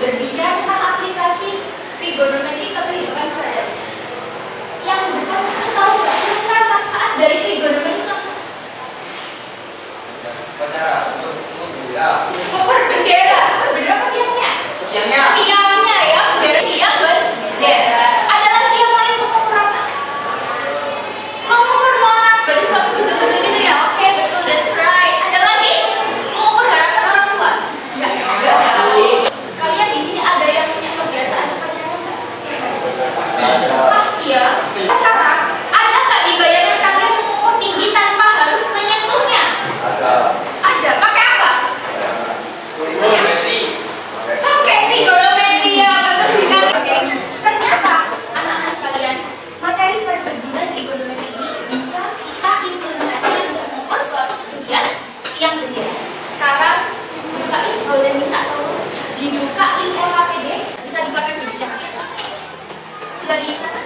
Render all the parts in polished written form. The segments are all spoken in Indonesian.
Berbicara tentang aplikasi trigonometri ke kehidupan sehari-hari, yang dekat saya tahu nggak kira-kira manfaat dari trigonometri apa sih? Ukur bendera apa tiangnya? Tiangnya ya, tiang bendera. Ada lagi yang lain mengukur apa? Mengukur monas, berarti suatu gedung gitu ya? Oke, betul, that's right. Ada lagi? Mengukur harapan orang tua? Enggak. Kalian di sini ada yang punya kebiasaan upacara nggak? Pasti ya. Upacara. Ada nggak di bayangan kalian mengukur tinggi tanpa harus menyentuhnya? Ada. Pakai apa? Pakai trigonometri ya, betul sekali. Oke. Ternyata anak-anak sekalian, materi perbandingan trigonometri ini bisa kita implementasikan untuk mengukur suatu ketinggian yang berbeda. Sekarang Faiz boleh minta tolong dibukain LKPD, bisa dipakai di sini. Sudah di sana?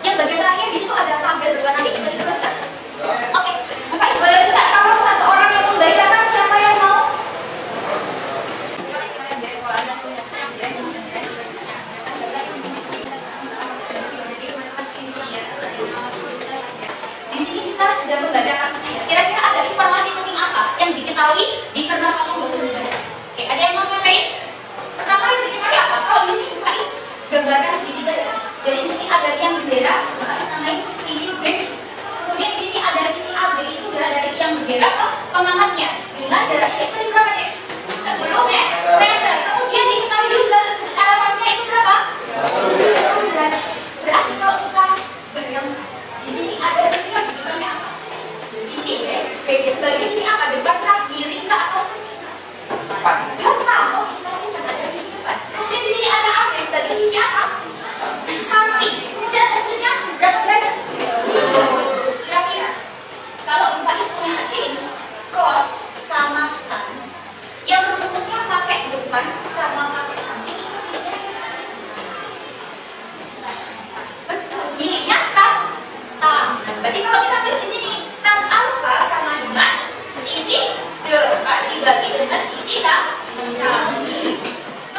Yang bagian terakhir di situ ada tabel berwarna pink, sudah dibuka. Oke, Bu Faiz boleh minta tolong satu orang yang membacakan, siapa yang mau? Di sini kita sedang membaca kasusnya. Kira-kira ada informasi penting apa yang diketahui di kertas kamu 29? Oke, ada yang mau ngapain? Pertama yang bikin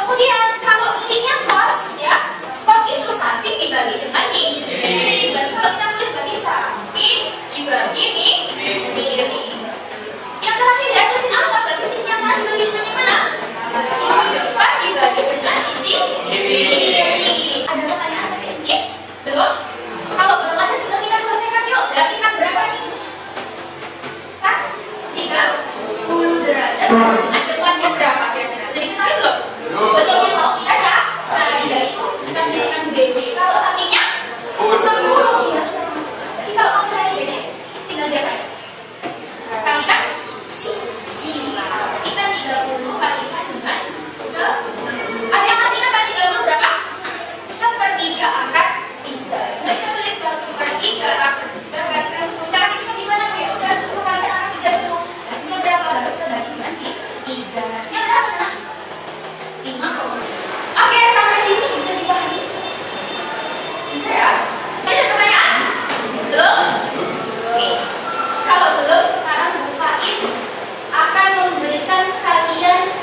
Kemudian kalau miliknya kos ya, kos itu samping dibagi dengan ini. Berarti kalau kita tulis bagi samping dibagi miring. Yang terakhir ya, sisi apa? Bagi sisi yang mana dibagi dengan yang mana? Sisi depan dibagi dengan sisi kiri. Ada pertanyaan sampai sini? Belum? Kalau belum ada tinggal kita selesaikan yuk. Berarti kan berapa nih? Kan 30 derajat dengan depannya berapa kira-kira? Jadi kita belum? Belum ya, mau kita cari yaitu kita jadikan BC. Kalau sampingnya 10 ya. Jadi kalau kamu cari BC tinggal diapain? Kalikan si kita 30 kalikan dengan 10. Ada yang masih ingat kan 30 berapa? 1/3 akar 3. Nah, kita tulis 1/3 akar 3 kalikan 10. Cara kita gimana ya? Udah 10 kalikan akar 3 dulu. Hasilnya berapa? Lalu kita bagi dengan 3. Hasilnya berapa nak? 5. Oke, sampai sini bisa dipahami? Bisa ya? Ada pertanyaan? Belum? Oke. Kalau belum, sekarang Bu Faiz akan memberikan kalian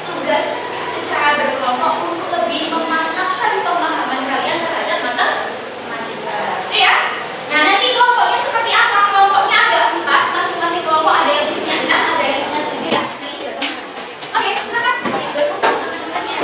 tugas secara berkelompok untuk lebih memantapkan pemahaman kalian terhadap matematika. Ya? Nah, nanti kelompoknya seperti apa? Kelompoknya ada 4, masing-masing kelompok ada yang isinya 6, ada yang isinya 7 ya. Nah, ini udah teman. Oke, silakan. Yang berkumpul sama temannya.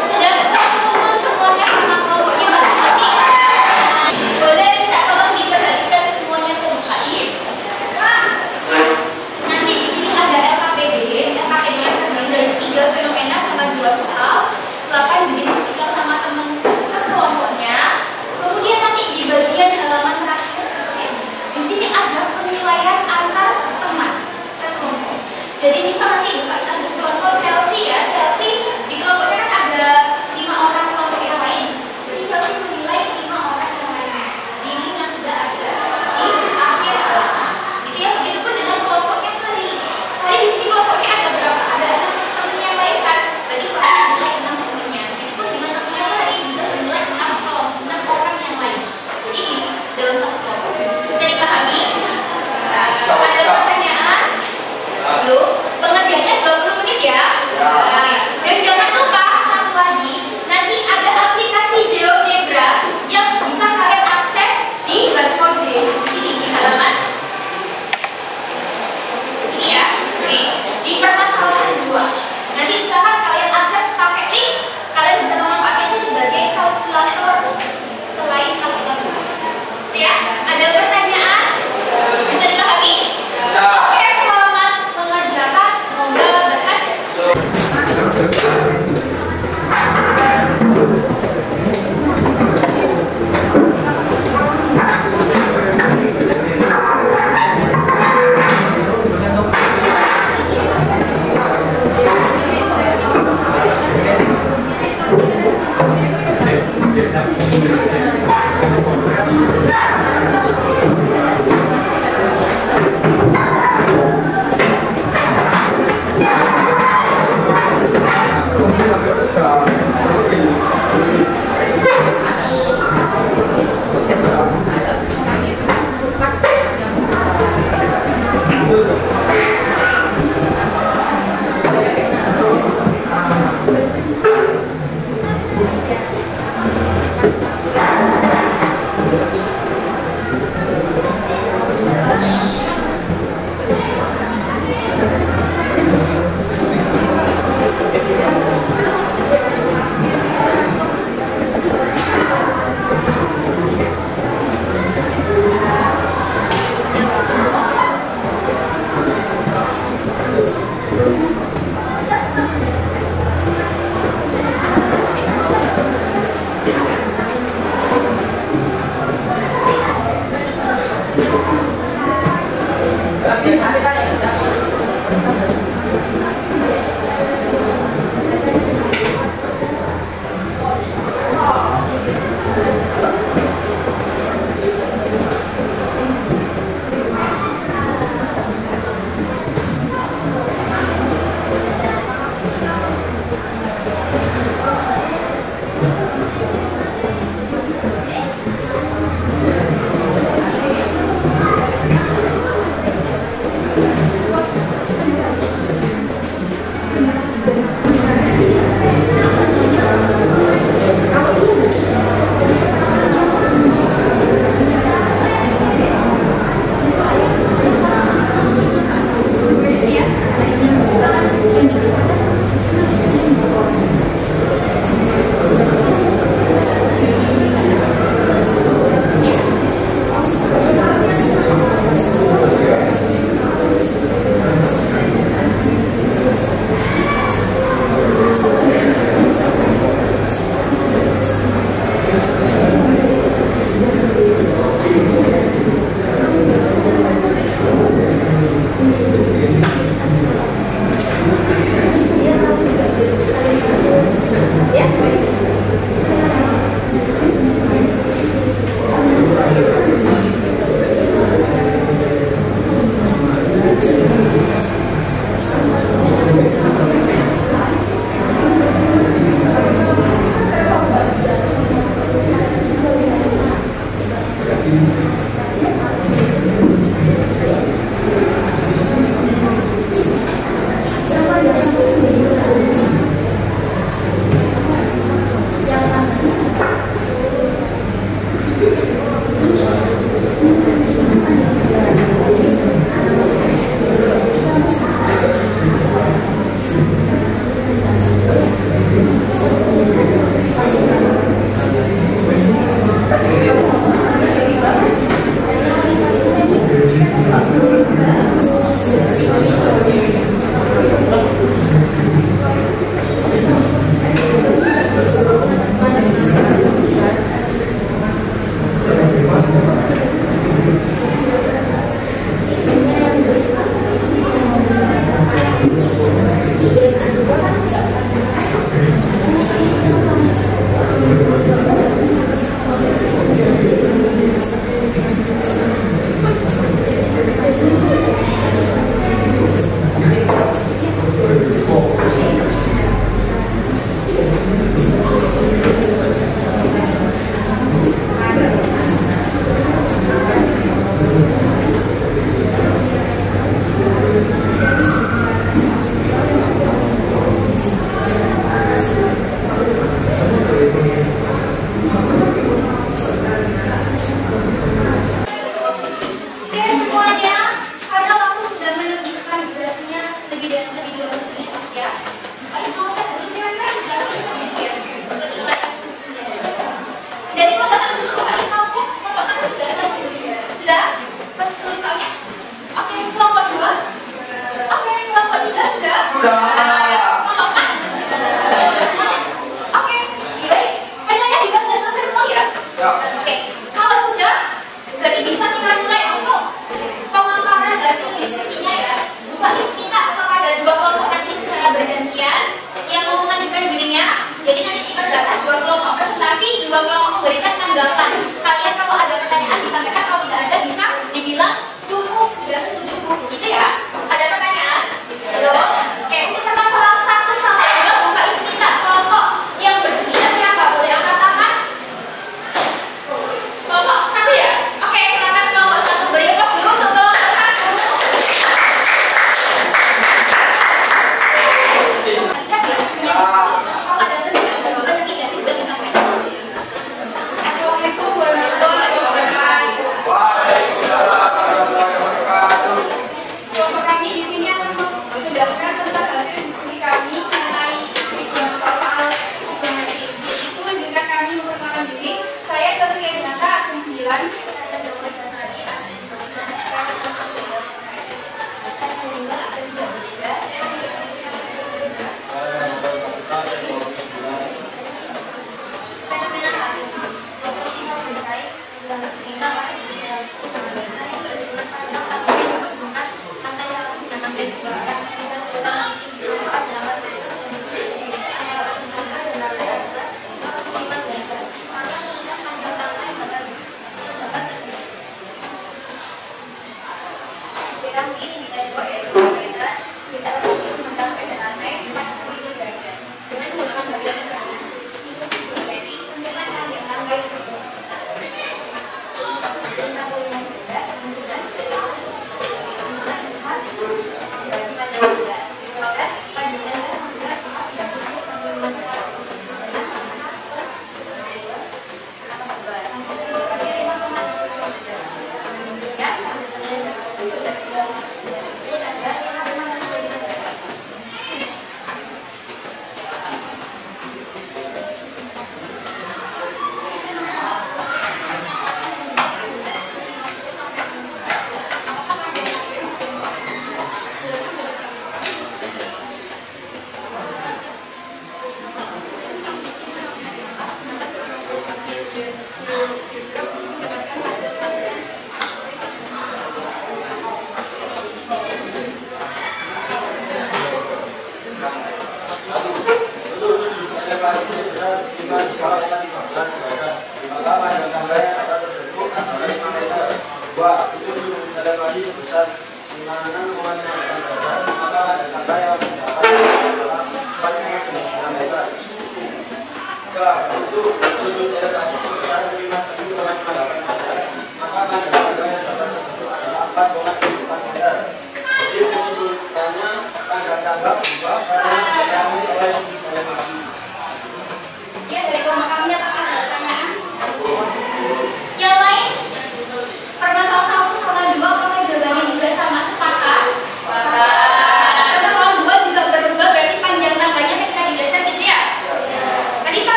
Sudah berkumpul semuanya sama kelompoknya masing-masing. Boleh minta tolong diperhatikan semuanya ke Bu Faiz. Nanti di sini ada LKPD. LKPD yang terdiri dari 3 fenomena sama 2 soal. Setelah didiskusikan sama teman sekelompoknya. Kemudian nanti di bagian halaman terakhir, di sini ada penilaian antar teman sekelompok. Jadi misal nanti Bu Faiz ambil contoh Chelsea ya. Chelsea di kelompoknya kan ada 5 orang kelompok yang lain. Jadi Chelsea menilai 5 orang yang lain. Ini yang sudah ada di akhir halaman. Gitu ya. Begitupun dengan kelompoknya Ferry. Ferry di sini kelompoknya ada berapa? Ada 6 temannya yang lain kan. Berarti Ferry menilai 6 temannya. Begitupun dengan temannya Ferry juga menilai 6 orang yang lain. Jadi dalam satu kelompok. Bisa dipahami? Ada pertanyaan? Belum? Pengerjaannya 20 menit ya. Dan jangan lupa satu lagi, nanti ada aplikasi GeoGebra yang bisa kalian akses di barcode di sini di halaman ini ya. Di permasalahan 2. Nanti silakan kalian akses pakai link. Kalian bisa memanfaatkan itu sebagai kalkulator selain kalkulator. Ya, ada pertanyaan? Bisa dipahami? Oke, selamat mengerjakan. Semoga berhasil.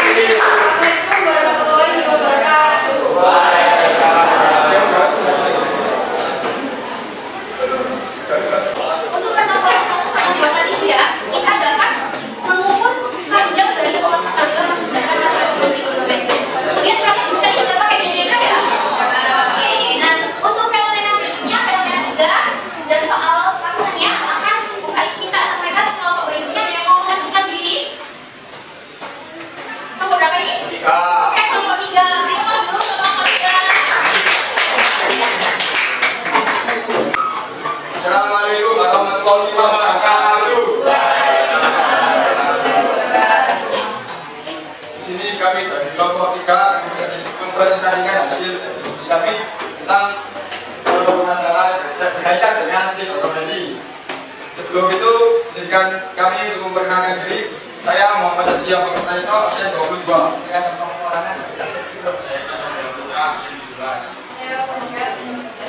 Assalamualaikum warahmatullahi wabarakatuh. kelompok 3 bisa mempresentasikan hasil diskusi kami tentang masalah berkaitan dengan ekonomi. Sebelum itu, izinkan kami untuk memperkenalkan diri. Saya Muhammad Aditya Fakultaito, absen 22. Dengan pengulangan saya Kasih Putra, absen 17. Saya Putra, saya Muhammad Aditya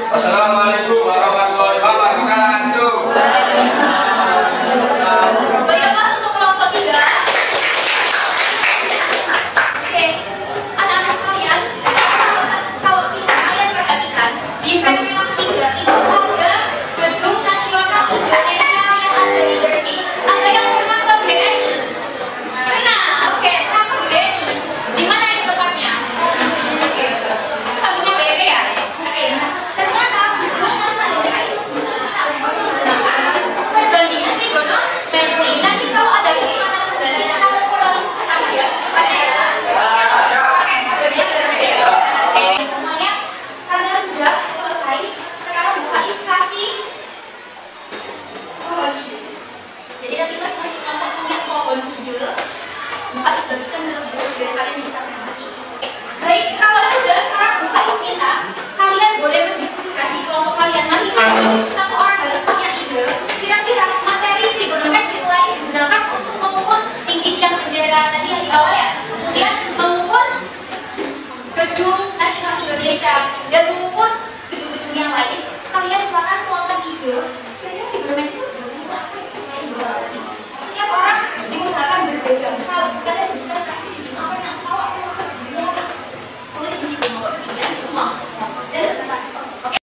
Assalamualaikum warahmatullahi wabarakatuh. Berikan pas untuk kelompok 3. Oke, anak-anak sekalian, kalau kalian perhatikan di fenomena ketiga itu ada Gedung Nasional Indonesia yang ada di Gresik. Ada yang pernah ke BRI? Pernah. Oke, pernah ke BRI. Di mana itu tempatnya? Oke, sabunnya BRI ya. Oke, ternyata Gedung Nasional Indonesia itu bisa kita gunakan perbandingan di Gunung Merapi. Nanti kalau ada kesempatan kembali kita mau pulang ke sana ya. Oke, oke, semuanya karena sudah selesai, sekarang buka iskasi pohon ide. Jadi nanti masing-masing kelompok punya pohon ide. Buka iskasi kan biar kalian bisa mengerti. Baik, kalau sudah sekarang buka iskita, kalian boleh mendiskusikan di kelompok kalian masing-masing. Satu orang harus punya ide. Kira-kira materi trigonometris lain digunakan untuk mengukur tinggi tiang bendera tadi yang di awal ya. Kemudian mengukur Gedung Nasional Indonesia dan mengukur gedung-gedung yang lain. Kalian silakan keluarkan ide. Kira-kira trigonometri itu benar-benar apa ya selain dua lagi. Setiap orang diusahakan berbeda. Misal kalian sebutkan kasih ide apa yang tahu apa yang akan berbeda. Tulis di situ nomor 3 itu mau. Dan seterusnya.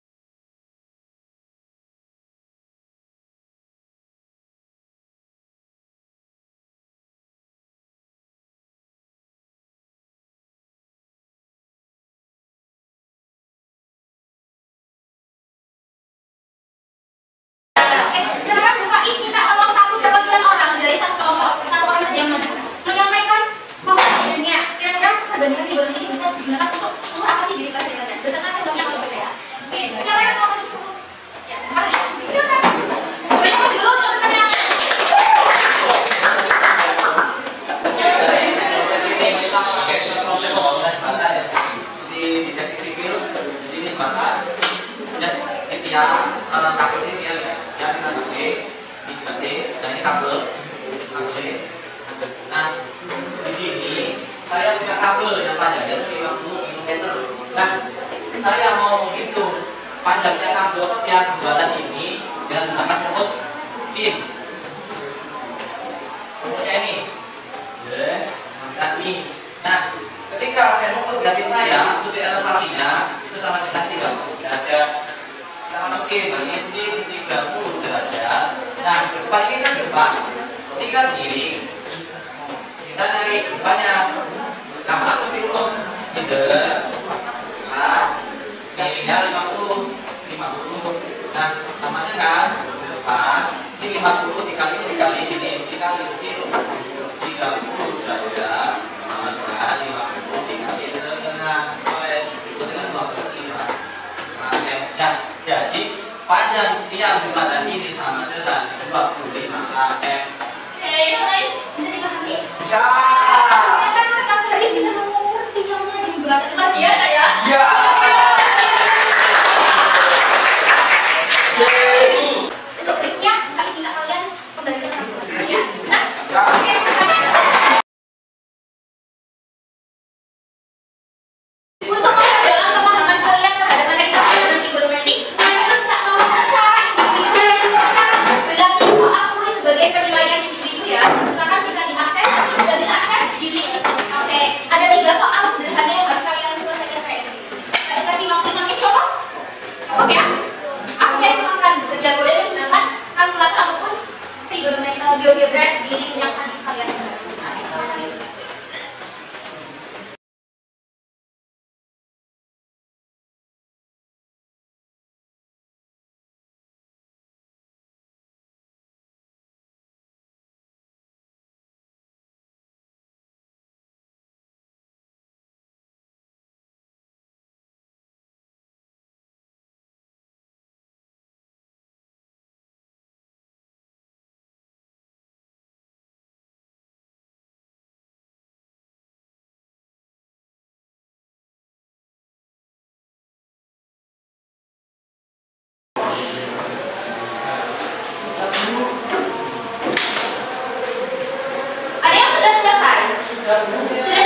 kabel. Nah, di sini saya punya kabel yang panjangnya 50 km. Nah, saya mau menghitung panjangnya kabel tiap jembatan ini dengan menggunakan rumus sin. Rumusnya ini. Ini. Nah, ketika saya mengukur gratif saya, sudut elevasinya itu sama dengan 30 derajat. Kita masukin bagi sin 30 derajat. Nah, depan ini kan depan. Ini kan miring. Kita cari depannya. Nah, masukin rumus. Miringnya 50. Nah, namanya kan depan. Ini 50 dikali ini dikali sin 30 derajat sama dengan 50 dikali setengah dengan 25. Nah, jadi panjang tiang jembatan ini sama dengan 25 km. Hai, bisa dipahami? Bisa. Ternyata Kak Fahri bisa mengukur tiangnya jembatan, luar biasa ya. Ya. Untuk berikutnya, Kak Sinta kalian kembali ke sana ya. Nah, oke, sekarang untuk dalam pemahaman kalian terhadap materi tabungan trigonometri, Kak Sinta mau secara individu berlatih soal kuis sebagai penilaian individu ya. Silakan bisa diakses, tapi sudah bisa akses di link. Oke, ada 3 soal sederhana yang harus kalian selesaikan secara individu. Saya kasih waktu 5 menit, coba? Cukup ya? Oke, silakan bekerja boleh menggunakan kalkulator ataupun trigonometrical GeoGebra di link yang tadi kalian dengar. Oke, silakan. Ada yang sudah selesai? Sudah